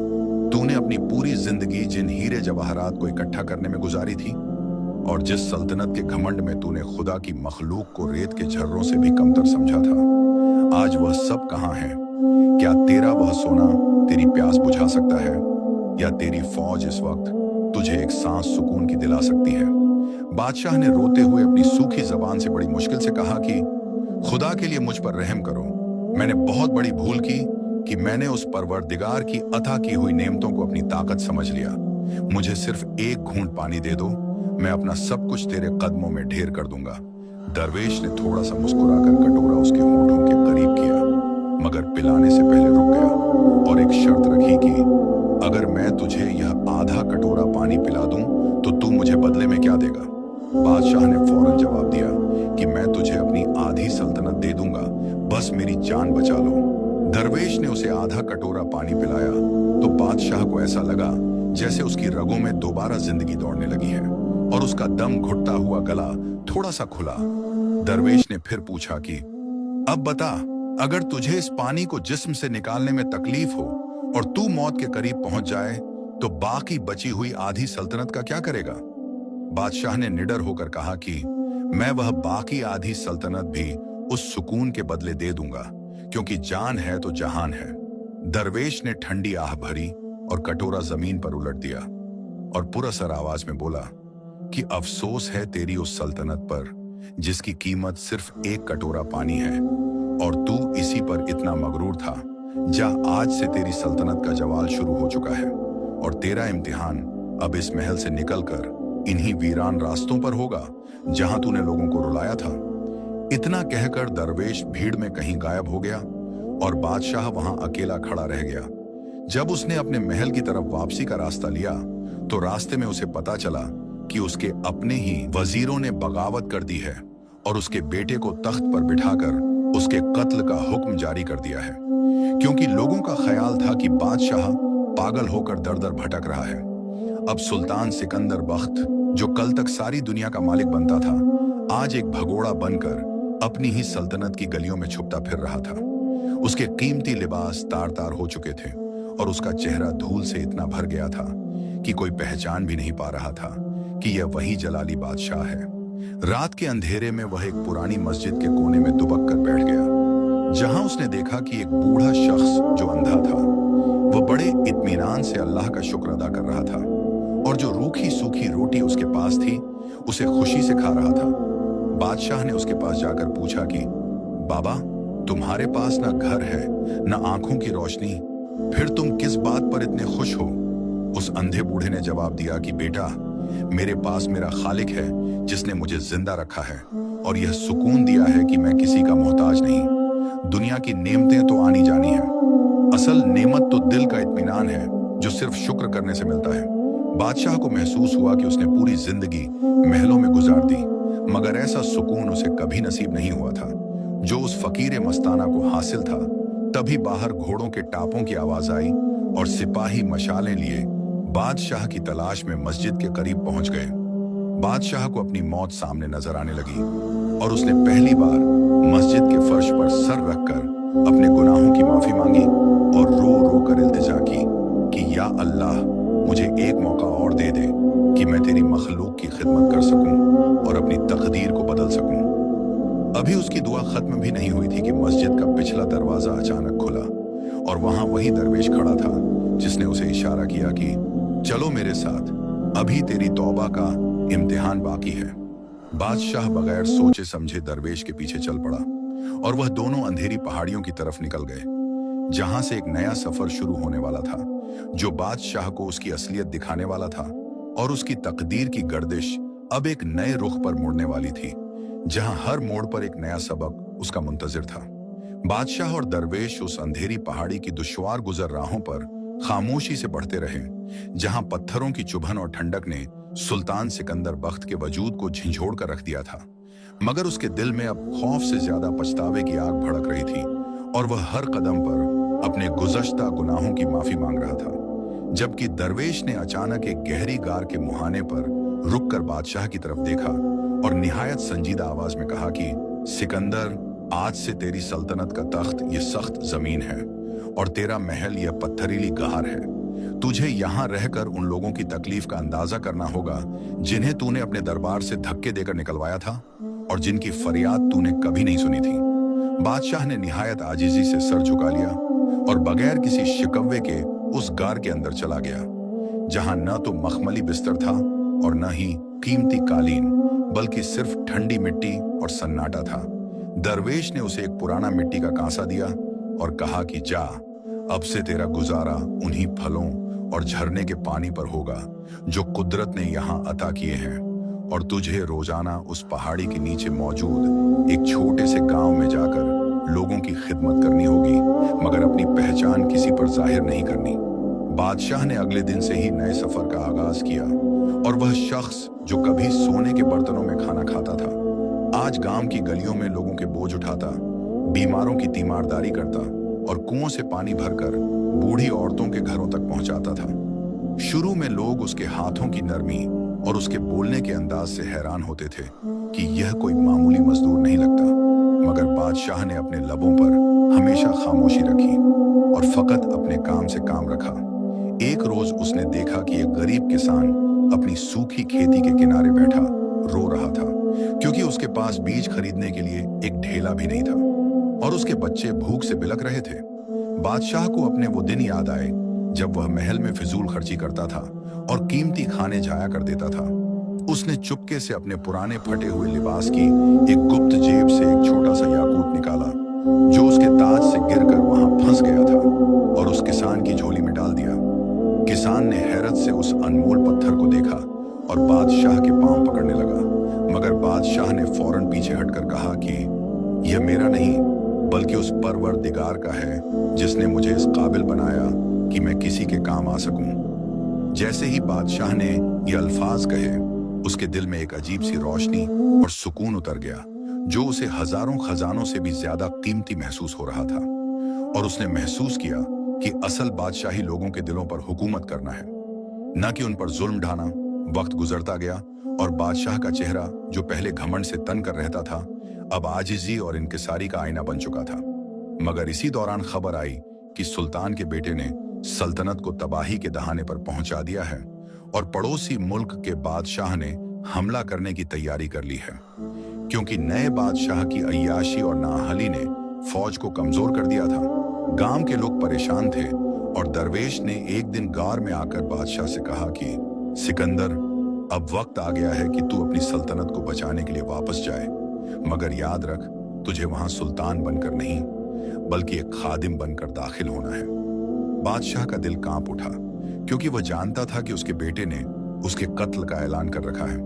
A: तूने अपनी पूरी जिंदगी जिन हीरे जवाहरात को इकट्ठा करने में गुजारी थी और जिस सल्तनत के घमंड में तूने खुदा की मखलूक को रेत के झर्रों से भी कमतर समझा था, आज वह सब कहाँ है? क्या तेरा वह सोना तेरी प्यास बुझा सकता है, या तेरी फौज इस वक्त तुझे एक सांस सुकून की दिला सकती है? बादशाह ने रोते हुए अपनी सूखी जबान से बड़ी मुश्किल से कहा कि खुदा के लिए मुझ पर रहम करो। मैंने बहुत बड़ी भूल की कि मैंने उस परवरदिगार की अता की हुई नेमतों को अपनी ताकत समझ लिया। मुझे सिर्फ एक घूंट पानी दे दो, मैं अपना सब कुछ तेरे कदमों में ढेर कर दूंगा। दरवेश ने थोड़ा सा मुस्कुराकर कटोरा उसके होठों के करीब किया, मगर पिलाने से पहले रुक गया और एक शर्त रखी कि अगर मैं तुझे यह आधा कटोरा पानी पिला दूं तो तू मुझे बदले में क्या देगा? बादशाह ने फौरन जवाब दिया कि मैं तुझे अपनी आधी सल्तनत दे दूंगा, बस मेरी जान बचा लो। दरवेश ने उसे आधा कटोरा पानी पिलाया तो बादशाह को ऐसा लगा जैसे उसकी रगों में दोबारा जिंदगी दौड़ने लगी है और उसका दम घुटता हुआ गला थोड़ा सा खुला। दरवेश ने फिर पूछा कि अब बता, अगर तुझे इस पानी को जिस्म से निकालने में तकलीफ हो और तू मौत के करीब पहुंच जाए तो बाकी बची हुई आधी सल्तनत का क्या करेगा? बादशाह ने निडर होकर कहा कि मैं वह बाकी आधी सल्तनत भी उस सुकून के बदले दे दूंगा, क्योंकि जान है तो जहान है। दरवेश ने ठंडी आह भरी और कटोरा जमीन पर उलट दिया और पुरअसर आवाज में बोला कि अफसोस है तेरी उस सल्तनत पर जिसकी कीमत सिर्फ एक कटोरा पानी है, और तू इसी पर इतना मगरूर था। जा, आज से तेरी सल्तनत का जवाल शुरू हो चुका है और तेरा इम्तिहान अब इस महल से निकलकर इन्हीं वीरान रास्तों पर होगा जहां तूने लोगों को रुलाया था। इतना कहकर दरवेश भीड़ में कहीं गायब हो गया और बादशाह वहां अकेला खड़ा रह गया। जब उसने अपने महल की तरफ वापसी का रास्ता लिया तो रास्ते में उसे पता चला कि उसके अपने ही वजीरों ने बगावत कर दी है और उसके बेटे को तख्त पर बिठाकर उसके कत्ल का हुक्म जारी कर दिया है। क्योंकि लोगों का ख्याल था कि बादशाह पागल होकर दर दर भटक रहा है। अब सुल्तान सिकंदर बख्त, जो कल तक सारी दुनिया का मालिक बनता था, आज एक भगोड़ा बनकर अपनी ही सल्तनत की गलियों में छुपता फिर रहा था। उसके कीमती लिबास तार तार हो चुके थे और उसका चेहरा धूल से इतना भर गया था कि कोई पहचान भी नहीं पा रहा था कि यह वही जलाली बादशाह है। रात के अंधेरे में वह एक पुरानी मस्जिद के कोने में दुबक कर बैठ गया, जहां उसने देखा कि एक बूढ़ा शख्स जो अंधा था, वह बड़े इत्मीनान से अल्लाह का शुक्र अदा कर रहा था और जो रूखी सूखी रोटी उसके पास थी उसे खुशी से खा रहा था। बादशाह ने उसके पास जाकर पूछा कि बाबा, तुम्हारे पास ना घर है ना आंखों की रोशनी, फिर तुम किस बात पर इतने खुश हो? उस अंधे बूढ़े ने जवाब दिया कि बेटा, मेरे पास मेरा खालिक है जिसने मुझे जिंदा रखा है और यह सुकून दिया है कि मैं किसी का मोहताज नहीं। दुनिया की नेमतें तो आनी जानी है, असल नेमत तो दिल का इत्मीनान है जो सिर्फ शुक्र करने से मिलता है। बादशाह को महसूस हुआ कि उसने पूरी जिंदगी महलों में गुजार दी, मगर ऐसा सुकून उसे कभी नसीब नहीं हुआ था जो उस फकीर मस्ताना को हासिल था। तभी बाहर घोड़ों के टापों की आवाज आई और सिपाही मशालें लिए बादशाह की तलाश में मस्जिद के करीब पहुंच गए। बादशाह को अपनी मौत सामने नजर आने लगी और उसने पहली बार मस्जिद के फर्श पर सर रखकर अपने गुनाहों की माफी मांगी और रो रो कर इल्तिजा की कि या अल्लाह, मुझे एक मौका और दे दे कि मैं तेरी मखलूक की खिदमत कर सकूं और अपनी तकदीर को बदल सकूं। अभी उसकी दुआ खत्म भी नहीं हुई थी कि मस्जिद का पिछला दरवाजा अचानक खुला और वहां वही दरवेश खड़ा था जिसने उसे इशारा किया कि चलो मेरे साथ, अभी तेरी तौबा का इम्तिहान बाकी है। बादशाह बगैर सोचे समझे दरवेश के पीछे चल पड़ा और वह दोनों अंधेरी पहाड़ियों की तरफ निकल गए, जहां से एक नया सफर शुरू होने वाला था जो बादशाह को उसकी असलियत दिखाने वाला था और उसकी तकदीर की गर्दिश अब एक नए रुख पर मुड़ने वाली थी, जहां हर मोड़ पर एक नया सबक उसका मुंतजिर था। बादशाह और दरवेश उस अंधेरी पहाड़ी की दुश्वार गुजर राहों पर खामोशी से बढ़ते रहे, जहां पत्थरों की चुभन और ठंडक ने सुल्तान सिकंदर बख्त के वजूद को झंझोड़ कर रख दिया था। मगर उसके दिल में अब खौफ से ज्यादा पछतावे की आग भड़क रही थी और वह हर कदम पर अपने गुज़श्ता गुनाहों की माफी मांग रहा था। जबकि दरवेश ने अचानक एक गहरी गार के मुहाने पर रुककर बादशाह की तरफ देखा और निहायत संजीदा आवाज में कहा कि सिकंदर, आज से तेरी सल्तनत का तख्त ये सख्त जमीन है और तेरा महल यह पत्थरीली गहार है। तुझे यहाँ रहकर उन लोगों की तकलीफ का अंदाजा करना होगा जिन्हें तूने अपने दरबार से धक्के देकर निकलवाया था और जिनकी फरियाद तूने कभी नहीं सुनी थी। बादशाह ने निहायत आजिजी से सर झुका लिया और बगैर किसी शिकवे के उस गार के अंदर चला गया, जहां न तो मखमली बिस्तर था और न ही कीमती कालीन, बल्कि सिर्फ ठंडी मिट्टी और सन्नाटा था। दरवेश ने उसे एक पुराना मिट्टी का कांसा दिया और कहा कि जा, अब से तेरा गुजारा उन्हीं फलों और झरने के पानी पर होगा जो कुदरत ने यहाँ अता किए हैं, और तुझे रोजाना उस पहाड़ी के नीचे मौजूद एक छोटे से गांव में जाकर लोगों की खिदमत करनी होगी, मगर अपनी पहचान किसी पर जाहिर नहीं करनी। बादशाह ने अगले दिन से ही नए सफर का आगाज किया और वह शख्स जो कभी सोने के बर्तनों में खाना खाता था, आज गांव की गलियों में लोगों के बोझ उठाता, बीमारों की तीमारदारी करता और कुओं से पानी भरकर बूढ़ी औरतों के घरों तक पहुंचाता था। शुरू में लोग उसके हाथों की नरमी और उसके बोलने के अंदाज से हैरान होते थे कि यह कोई मामूली मजदूर नहीं लगता, मगर बादशाह ने अपने लबों पर हमेशा खामोशी रखी और फकत अपने काम से काम रखा। एक रोज उसने देखा कि एक गरीब किसान अपनी सूखी खेती के किनारे बैठा रो रहा था, क्योंकि उसके पास बीज खरीदने के लिए एक ढेला भी नहीं था और उसके बच्चे भूख से बिलख रहे थे। बादशाह को अपने वो दिन याद आए जब वह महल में फिजूल खर्ची करता था और कीमती खाने जाया कर देता था। उसने चुपके से अपने पुराने फटे हुए लिबास की एक गुप्त जेब से एक छोटा सा याकूत निकाला जो उसके ताज से गिरकर वहां फंस गया था और उस किसान की झोली में डाल दिया। किसान ने हैरत से उस अनमोल पत्थर को देखा और बादशाह के पांव पकड़ने लगा, मगर बादशाह ने फौरन पीछे हटकर कहा कि यह मेरा नहीं बल्कि उस परवरदिगार का है जिसने मुझे इस काबिल बनाया कि मैं किसी के काम आ सकूं। जैसे ही बादशाह ने ये अल्फाज कहे, उसके दिल में एक अजीब सी रोशनी और सुकून उतर गया जो उसे हजारों खजानों से भी ज्यादा कीमती महसूस हो रहा था। और उसने महसूस किया कि असल बादशाही लोगों के दिलों पर हुकूमत करना है, न कि उन पर जुल्म ढाना। वक्त गुजरता गया और बादशाह का चेहरा, जो पहले घमंड से तन कर रहता था, अब आजिजी और इनकिसारी का आईना बन चुका था। मगर इसी दौरान खबर आई कि सुल्तान के बेटे ने सल्तनत को तबाही के दहाने पर पहुंचा दिया है और पड़ोसी मुल्क के बादशाह ने हमला करने की तैयारी कर ली है, क्योंकि नए बादशाह की अय्याशी और नाअहली ने फौज को कमजोर कर दिया था। गांव के लोग परेशान थे और दरवेश ने एक दिन गार में आकर बादशाह से कहा कि सिकंदर, अब वक्त आ गया है कि तू अपनी सल्तनत को बचाने के लिए वापस जाए, मगर याद रख, तुझे वहां सुल्तान बनकर नहीं बल्कि एक खादिम बनकर दाखिल होना है। बादशाह का दिल कांप उठा, क्योंकि वह जानता था कि उसके बेटे ने उसके कत्ल का ऐलान कर रखा है।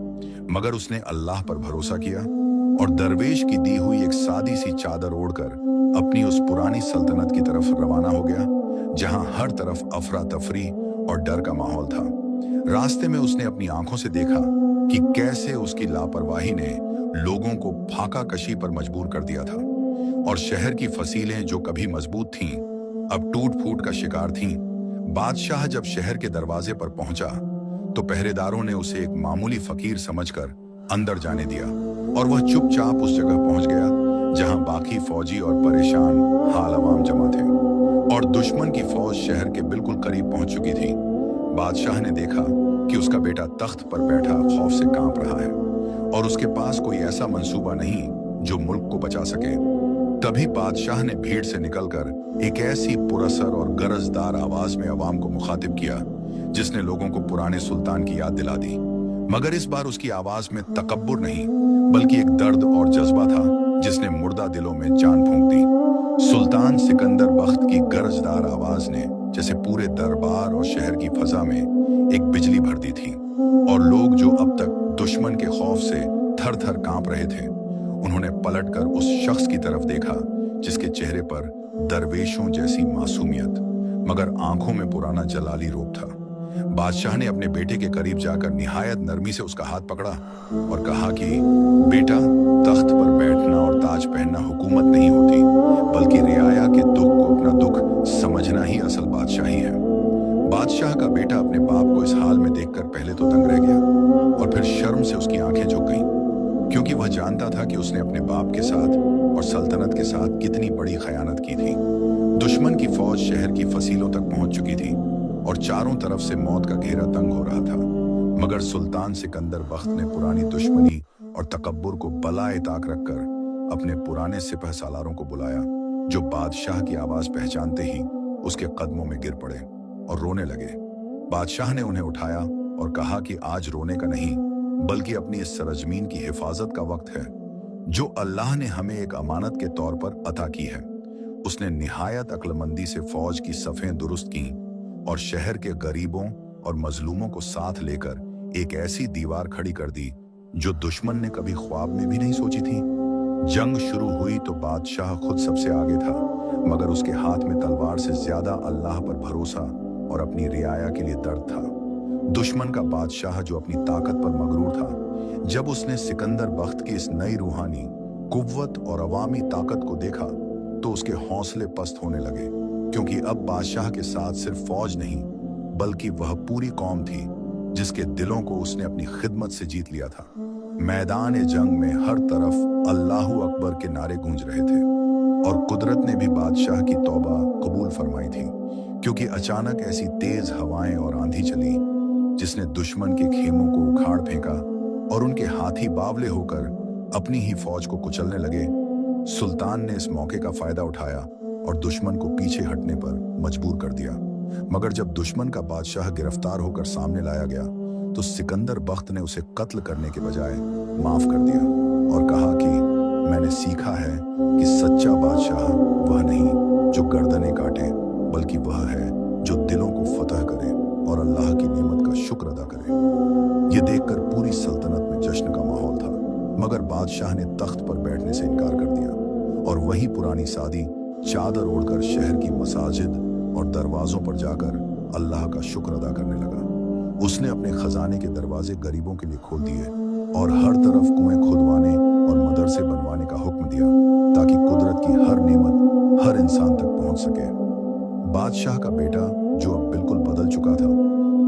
A: मगर उसने अल्लाह पर भरोसा किया और दरवेश की दी हुई एक सादी सी चादर ओढ़कर अपनी उस पुरानी सल्तनत की तरफ रवाना हो गया, जहां हर तरफ अफरा तफरी और डर का माहौल था। रास्ते में उसने अपनी आंखों से देखा कि कैसे उसकी लापरवाही ने लोगों को फाका कशी पर मजबूर कर दिया था और शहर की फसीलें जो कभी मजबूत थीं, अब टूट फूट का शिकार थीं। बादशाह जब शहर के दरवाजे पर पहुंचा तो पहरेदारों ने उसे एक मामूली फकीर समझकर अंदर जाने दिया और वह चुपचाप उस जगह पहुंच गया जहां बाकी फौजी और परेशान हाल अवाम जमा थे और दुश्मन की फौज शहर के बिल्कुल करीब पहुंच चुकी थी। बादशाह ने देखा कि उसका बेटा तख्त पर बैठा खौफ से कांप रहा है और उसके पास कोई ऐसा मंसूबा नहीं जो मुल्क को बचा सके। तभी बादशाह ने भीड़ से निकलकर एक ऐसी पुरअसर और गरजदार आवाज में अवाम को मुखातिब किया जिसने लोगों को पुराने सुल्तान की याद दिला दी। मगर इस बार उसकी आवाज में तकब्बुर नहीं बल्कि एक दर्द और जज्बा था जिसने मुर्दा दिलों में जान फूंक दी। सुल्तान सिकंदर बख्त की गरजदार आवाज ने जैसे पूरे दरबार और शहर की फजा में एक बिजली भर दी थी और लोग जो अब तक दुश्मन के खौफ से थर थर कांप रहे थे, उन्होंने पलटकर उस शख्स की तरफ देखा जिसके चेहरे पर दरवेशों जैसी मासूमियत मगर आंखों में पुराना जलाली रूप था। बादशाह ने अपने बेटे के करीब जाकर निहायत नरमी से उसका हाथ पकड़ा और कहा कि बेटा, तख्त पर बैठना और ताज पहनना हुकूमत नहीं होती बल्कि रियाया के दुख को अपना दुख समझना ही असल बादशाही है। बादशाह का बेटा अपने बाप को इस हाल में देखकर पहले तो दंग रह गया और फिर शर्म से उसकी आंखें झुक गईं, क्योंकि वह जानता था कि उसने अपने बाप के साथ और सल्तनत के साथ कितनी बड़ी खयानत की थी। दुश्मन की फौज शहर की फसीलों तक पहुंच चुकी थी और चारों तरफ से मौत का घेरा तंग हो रहा था, मगर सुल्तान सिकंदर बख्त ने पुरानी दुश्मनी और तकब्बुर को बलाए ताक रखकर अपने पुराने सिपह सालारों को बुलाया, जो बादशाह की आवाज पहचानते ही उसके कदमों में गिर पड़े और रोने लगे। बादशाह ने उन्हें उठाया और कहा कि आज रोने का नहीं बल्कि अपनी इस सरजमीन की हिफाजत का वक्त है जो अल्लाह ने हमें एक अमानत के तौर पर अता की है। उसने निहायत अक्लमंदी से फौज की सफ़ें दुरुस्त की और शहर के गरीबों और मजलूमों को साथ लेकर एक ऐसी दीवार खड़ी कर दी जो दुश्मन ने कभी ख्वाब में भी नहीं सोची थी। जंग शुरू हुई तो बादशाह खुद सबसे आगे था, मगर उसके हाथ में तलवार से ज्यादा अल्लाह पर भरोसा और अपनी रियाया के लिए दर्द था। दुश्मन का बादशाह जो अपनी ताकत पर मगरूर था, जब उसने सिकंदर बख्त की इस नई रूहानी कुव्वत और अवामी ताकत को देखा तो उसके हौसले पस्त होने लगे, क्योंकि अब बादशाह के साथ सिर्फ फौज नहीं बल्कि वह पूरी कौम थी जिसके दिलों को उसने अपनी खिदमत से जीत लिया था। मैदान जंग में हर तरफ अल्लाहू अकबर के नारे गूंज रहे थे और कुदरत ने भी बादशाह की तौबा कबूल फरमाई थी, क्योंकि अचानक ऐसी तेज हवाएं और आंधी चली जिसने दुश्मन के खेमों को उखाड़ फेंका और उनके हाथी बावले होकर अपनी ही फौज को कुचलने लगे। सुल्तान ने इस मौके का फायदा उठाया और दुश्मन को पीछे हटने पर मजबूर कर दिया, मगर जब दुश्मन का बादशाह गिरफ्तार होकर सामने लाया गया तो सिकंदर बख्त ने उसे कत्ल करने के बजाय माफ कर दिया और कहा कि मैंने सीखा है कि सच्चा बादशाह वह नहीं जो गर्दनें काटे, बल्कि वह है जो दिलों को फतह करे और अल्लाह की नेमत का शुक्र अदा करे। ये देखकर पूरी सल्तनत में जश्न का माहौल था, मगर बादशाह ने तख्त पर बैठने से इनकार कर दिया और वही पुरानी सादी चादर ओढ़कर शहर की मसाजिद और दरवाजों पर जाकर अल्लाह का शुक्र अदा करने लगा। उसने अपने खजाने के दरवाजे गरीबों के लिए खोल दिए और हर तरफ कुएं खुदवाने और मदरसे बनवाने का हुक्म दिया, ताकि कुदरत की हर नेमत हर इंसान तक पहुंच सके। बादशाह का बेटा, जो अब बिल्कुल बदल चुका था,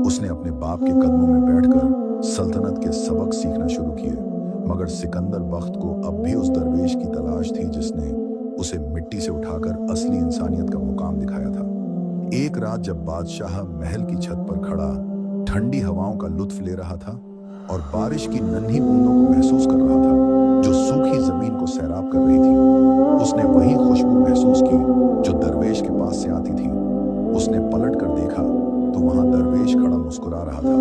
A: उसने अपने बाप के कदमों में बैठकर सल्तनत के सबक सीखना शुरू किए। मगर सिकंदर बख्त को अब भी उस दरवेश की तलाश थी जिसने उसे मिट्टी से उठाकर असली इंसानियत का मुकाम दिखाया था। एक रात जब बादशाह महल की छत पर खड़ा ठंडी हवाओं का लुत्फ ले रहा था और बारिश की नन्ही बूंदों को महसूस कर रहा था जो सूखी जमीन को सैराब कर रही थी, उसने वही खुशबू महसूस की जो दरवेश के पास से आती थी। उसने पलट कर देखा तो वहां दरवेश खड़ा मुस्कुरा रहा था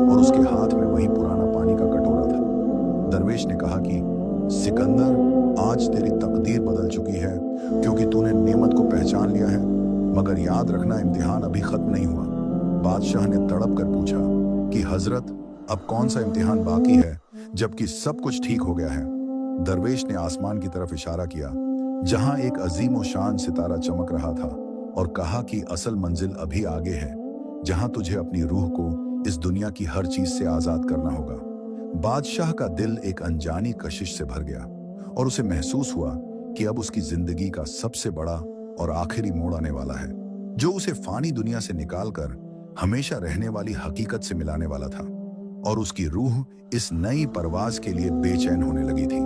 A: और उसके हाथ में वही पुराना पानी का कटोरा था। दरवेश ने कहा कि सिकंदर, आज तेरी तकदीर बदल चुकी है क्योंकि तूने नेमत को पहचान लिया है, मगर याद रखना इम्तिहान अभी खत्म नहीं हुआ। बादशाह ने तड़प कर पूछा कि हजरत, अब कौन सा इम्तिहान बाकी है जबकि सब कुछ ठीक हो गया है? दरवेश ने आसमान की तरफ इशारा किया जहां एक अजीम और शान सितारा चमक रहा था और कहा कि असल मंजिल अभी आगे है, जहां तुझे अपनी रूह को इस दुनिया की हर चीज से आजाद करना होगा। बादशाह का दिल एक अनजानी कशिश से भर गया और उसे महसूस हुआ कि अब उसकी जिंदगी का सबसे बड़ा और आखिरी मोड़ आने वाला है, जो उसे फानी दुनिया से निकालकर हमेशा रहने वाली हकीकत से मिलाने वाला था। और उसकी रूह इस नई परवाज के लिए बेचैन होने लगी थी।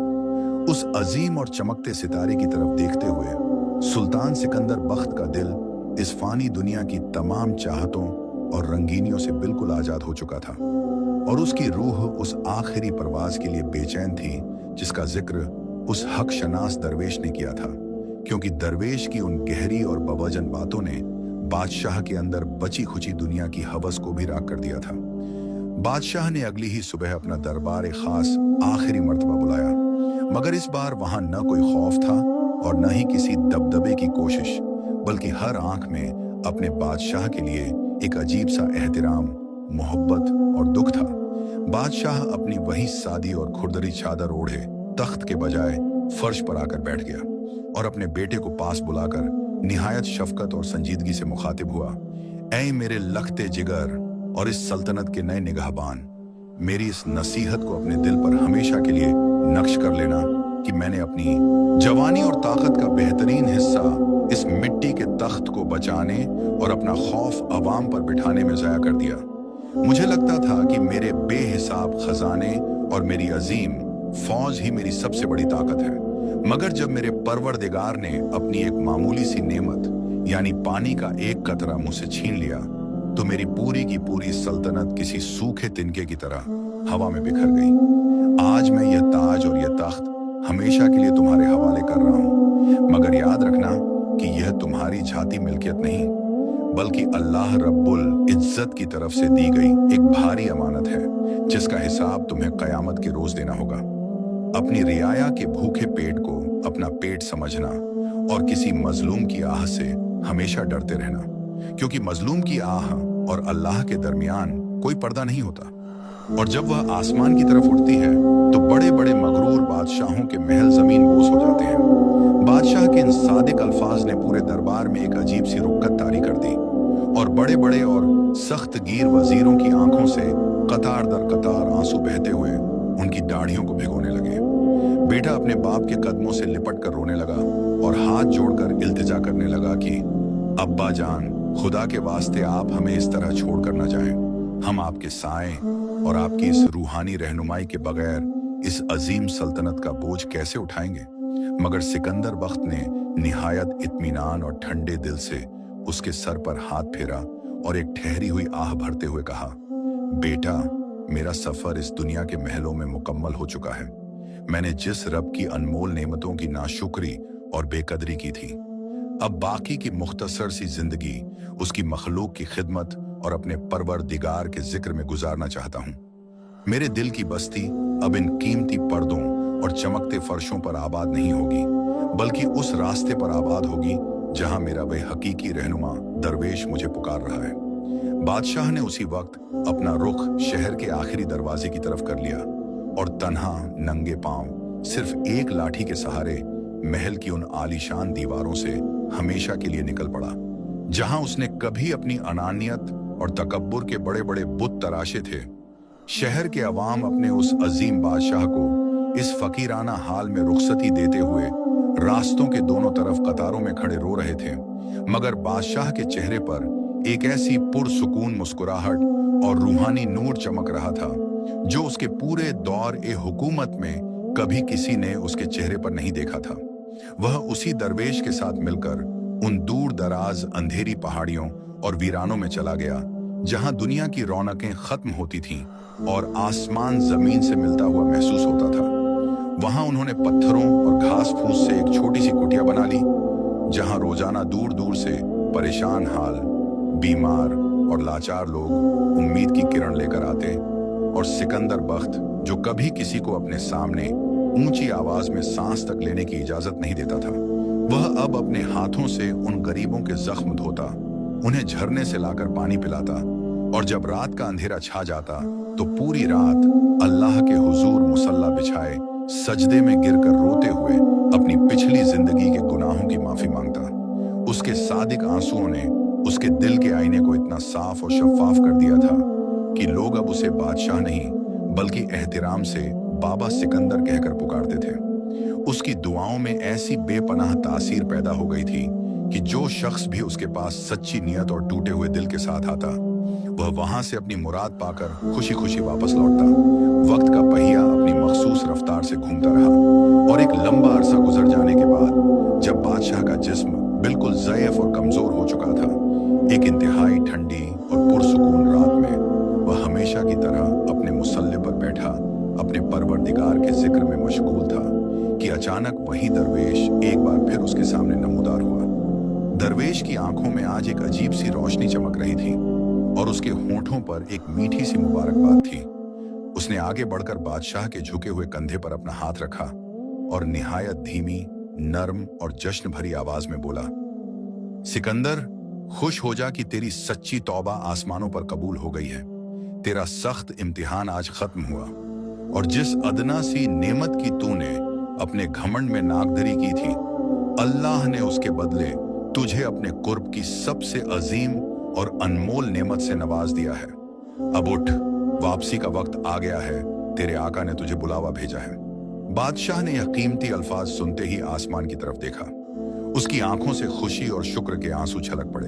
A: उस अजीम और चमकते सितारे की तरफ देखते हुए सुल्तान सिकंदर बख्त का दिल इस फानी दुनिया की तमाम चाहतों और रंगीनियों से बिल्कुल आजाद हो चुका था और उसकी रूह उस आखिरी परवाज के लिए बेचैन थी जिसका जिक्र उस हक शनास दरवेश ने किया था, क्योंकि दरवेश की उन गहरी और बवजन बातों ने बादशाह के अंदर बची खुची दुनिया की हवस को भी राख कर दिया था। बादशाह ने अगली ही सुबह अपना दरबार खास आखिरी मर्तबा बुलाया, मगर इस बार वहां न कोई खौफ था और न ही किसी दबदबे की कोशिश, बल्कि हर आंख में अपने बादशाह के लिए एक अजीब सा एहतराम, मोहब्बत और दुख था। बादशाह अपनी वही सादी और खुरदरी चादर ओढ़े तख्त के बजाय फर्श पर आकर बैठ गया और अपने बेटे को पास बुलाकर निहायत शफकत और संजीदगी से मुखातिब हुआ। ऐ मेरे लखते जिगर और इस सल्तनत के नए निगाहबान, मेरी इस नसीहत को अपने दिल पर हमेशा के लिए नक्श कर लेना कि मैंने अपनी जवानी और ताकत का बेहतरीन हिस्सा इस मिट्टी के तख्त को बचाने और अपना खौफ अवाम पर बिठाने में ज़ाया कर दिया। मुझे लगता था कि मेरे बेहिसाब खजाने और मेरी अजीम फौज ही मेरी सबसे बड़ी ताकत है, मगर जब मेरे परवरदिगार ने अपनी एक मामूली सी नेमत यानी पानी का एक कतरा मुझसे छीन लिया तो मेरी पूरी की पूरी सल्तनत किसी सूखे तिनके की तरह हवा में बिखर गई। आज मैं यह ताज और यह तख्त हमेशा के लिए तुम्हारे हवाले कर रहा हूं, मगर याद रखना कि यह तुम्हारी जाती मिल्कियत नहीं, बल्कि अल्लाह रब्बुल इज्जत की तरफ से दी गई एक भारी अमानत है जिसका हिसाब तुम्हें कयामत के रोज देना होगा। अपनी रियाया के भूखे पेट को अपना पेट समझना और किसी मजलूम की आह से हमेशा डरते रहना, क्योंकि मजलूम की आह और अल्लाह के दरमियान कोई पर्दा नहीं होता, और जब वह आसमान की तरफ उठती है तो बड़े बड़े मगरूर बादशाहों के महल जमीन बोस हो जाते हैं। बादशाह के इन सादिक अल्फाज ने पूरे दरबार में एक अजीब सी रुक्कत तारी कर दी और बड़े बड़े और सख्त गीर वजीरों की आंखों से कतार दर कतार आंसू बहते हुए उनकी दाढ़ियों को भिगोने लगे। बेटा अपने बाप के कदमों से लिपट कर रोने लगा और हाथ जोड़कर इल्तिजा करने लगा कि अब्बा जान, खुदा के वास्ते आप हमें इस तरह छोड़ कर न जाएं। हम आपके साए और आपकी इस रूहानी रहनुमाई के बगैर इस अजीम सल्तनत का बोझ कैसे उठाएंगे। मगर सिकंदर बख्त ने निहायत इत्मीनान और ठंडे दिल से उसके सर पर हाथ फेरा और एक ठहरी हुई आह भरते हुए कहा, बेटा, मेरा सफर इस दुनिया के महलों में मुकम्मल हो चुका है। मैंने जिस रब की अनमोल नेमतों की नाशुक्री और बेकदरी की थी, अब बाकी की मुख्तसर सी जिंदगी उसकी मखलूक की खिदमत और अपने परवरदिगार के जिक्र में गुजारना चाहता हूँ। मेरे दिल की बस्ती अब इन कीमती पर्दों और चमकते फर्शों पर आबाद नहीं होगी, बल्कि उस रास्ते पर आबाद होगी जहां मेरा वह हकीकी रहनुमा दरवेश मुझे पुकार रहा है। बादशाह ने उसी वक्त अपना रुख शहर के आखिरी दरवाजे की तरफ कर लिया और तन्हा नंगे पांव सिर्फ एक लाठी के सहारे महल की उन आलीशान दीवारों से हमेशा के लिए निकल पड़ा, जहां उसने कभी अपनी अनानियत और तकब्बुर के बड़े बड़े बुत तराशे थे। शहर के अवाम अपने उस अजीम बादशाह को इस फकीराना हाल में रुखसती देते हुए रास्तों के दोनों तरफ कतारों में खड़े रो रहे थे, मगर बादशाह के चेहरे पर एक ऐसी पुरसुकून मुस्कुराहट और रूहानी नूर चमक रहा था जो उसके पूरे दौर ए हुकूमत में कभी किसी ने उसके चेहरे पर नहीं देखा था। वह उसी दरवेश के साथ मिलकर उन दूर दराज अंधेरी पहाड़ियों और वीरानों में चला गया जहां दुनिया की रौनकें खत्म होती थीं और आसमान जमीन से मिलता हुआ महसूस होता था। वहां उन्होंने पत्थरों और घास फूस से एक छोटी सी कुटिया बना ली जहां रोजाना दूर दूर से परेशान हाल, बीमार और लाचार लोग उम्मीद की किरण लेकर आते और सिकंदर बख्त, जो कभी किसी को अपने सामने ऊंची आवाज में सांस तक लेने की इजाजत नहीं देता था, वह अब अपने हाथों से उन गरीबों के जख्म धोता, उन्हें झरने से लाकर पानी पिलाता और जब रात का अंधेरा छा जाता तो पूरी रात अल्लाह के हुजूर मुसल्ला बिछाए सजदे में गिरकर रोते हुए अपनी पिछली जिंदगी के गुनाहों की माफी मांगता। उसके सादिक आंसुओं ने उसके दिल के आईने को इतना साफ और शफाफ कर दिया था कि लोग अब उसे बादशाह नहीं बल्कि एहतिराम से बाबा सिकंदर कहकर पुकारते थे। उसकी दुआओं में ऐसी बेपनाह तासीर पैदा हो गई थी कि जो शख्स भी उसके पास सच्ची नियत और टूटे हुए दिल के साथ आता, वह वहां से अपनी मुराद पाकर खुशी खुशी वापस लौटता। वक्त का पहिया अपनी मखसूस रफ्तार से घूमता रहा और एक लंबा अरसा गुजर जाने के बाद जब बादशाह का जिस्म बिल्कुल ज़ईफ और कमजोर हो चुका था, एक इंतहाई ठंडी और पुरसुकून रात में वह हमेशा की तरह अपने मुसल्ले पर बैठा अपने परवरदिगार के जिक्र में मशगूल था कि अचानक वही दरवेश एक बार फिर उसके सामने नमूदार हुआ। दरवेश की आंखों में आज एक अजीब सी रोशनी चमक रही थी और उसके होंठों पर एक मीठी सी मुबारकबाद थी। उसने आगे बढ़कर बादशाह के झुके हुए कंधे पर अपना हाथ रखा और निहायत धीमी, नर्म और जश्न भरी आवाज में बोला, सिकंदर, खुश हो जा कि तेरी सच्ची तौबा आसमानों पर कबूल हो गई है। तेरा सख्त इम्तिहान आज खत्म हुआ और जिस अदना सी नेमत की तूने अपने घमंड में नाकदरी की थी, अल्लाह ने उसके बदले तुझे अपने कुर्ब की सबसे अजीम और अनमोल नेमत से नवाज दिया है। अब उठ, वापसी का वक्त आ गया है, तेरे आका ने तुझे बुलावा भेजा है। बादशाह ने यह कीमती अल्फाज सुनते ही आसमान की तरफ देखा। उसकी आंखों से खुशी और शुक्र के आंसू छलक पड़े।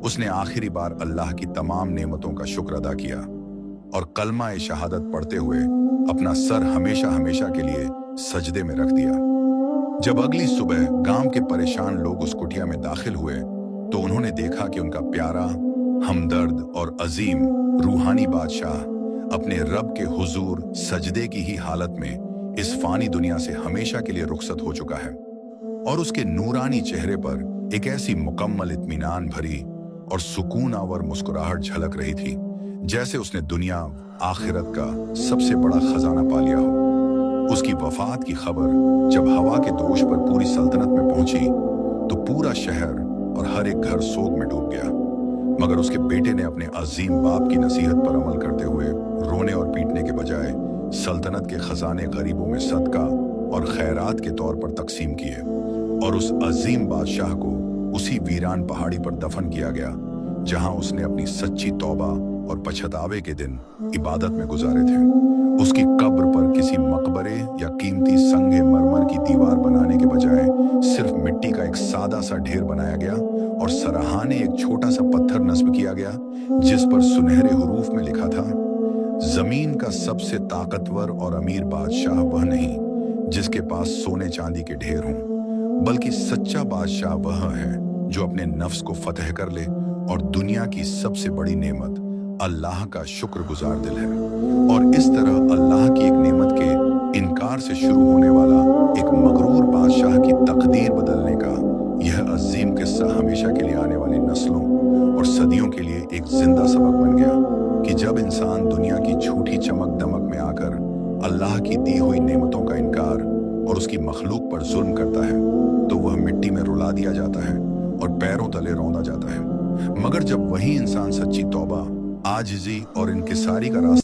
A: उसने आखिरी बार अल्लाह की तमाम नेमतों का शुक्र अदा किया और कलमा ए शहादत पढ़ते हुए अपना सर हमेशा हमेशा के लिए सजदे में रख दिया। जब अगली सुबह गांव के परेशान लोग उस कुटिया में दाखिल हुए तो उन्होंने देखा कि उनका प्यारा, हमदर्द और अजीम रूहानी बादशाह अपने रब के हुजूर सजदे की ही हालत में इस फानी दुनिया से हमेशा के लिए रुखसत हो चुका है और उसके नूरानी चेहरे पर एक ऐसी मुकम्मल इत्मीनान भरी और सुकून आवर मुस्कुराहट झलक रही थी जैसे उसने दुनिया आखिरत का सबसे बड़ा खजाना पा लिया हो। उसकी वफात की खबर जब हवा के दोष पर पूरी सल्तनत में पहुंची तो पूरा शहर और हर एक घर सोग में डूब गया, मगर उसके बेटे ने अपने अजीम बाप की नसीहत पर अमल करते हुए रोने और पीटने के बजाय सल्तनत के खजाने गरीबों में सदका और खैरात के तौर पर तकसीम किए और उस अजीम बादशाह को उसी वीरान पहाड़ी पर दफन किया गया जहां उसने अपनी सच्ची तौबा और पछतावे के दिन इबादत में गुजारे थे। उसकी कब्र पर किसी मकबरे या कीमती संगे मरमर की दीवार बनाने के बजाय सिर्फ मिट्टी का एक सादा सा ढेर बनाया गया और सराहाने एक छोटा सा पत्थर नस्ब किया गया जिस पर सुनहरे हुरूफ में लिखा था, जमीन का सबसे ताकतवर और अमीर बादशाह वह नहीं जिसके पास सोने चांदी के ढेर हों, बल्कि सच्चा बादशाह वह है जो अपने नफ्स को फतह कर ले और दुनिया की सबसे बड़ी नेमत अल्लाह का शुक्रगुजार दिल है। और इस तरह अल्लाह की एक नेमत के इनकार से शुरू होने वाला एक मगरूर बादशाह की तकदीर बदलने का यह अजीम किस्सा हमेशा के लिए आने वाली नस्लों और सदियों के लिए एक जिंदा सबक बन गया कि जब इंसान दुनिया की झूठी चमक दमक में आकर अल्लाह की दी हुई नेमतों का इनकार और उसकी मखलूक पर जुल्म करता है तो वह मिट्टी में रुला दिया जाता है और पैरों तले रौंदा जाता है। मगर जब वही इंसान सच्ची तौबा, आजिज़ी और इनकिसारी का रास्ता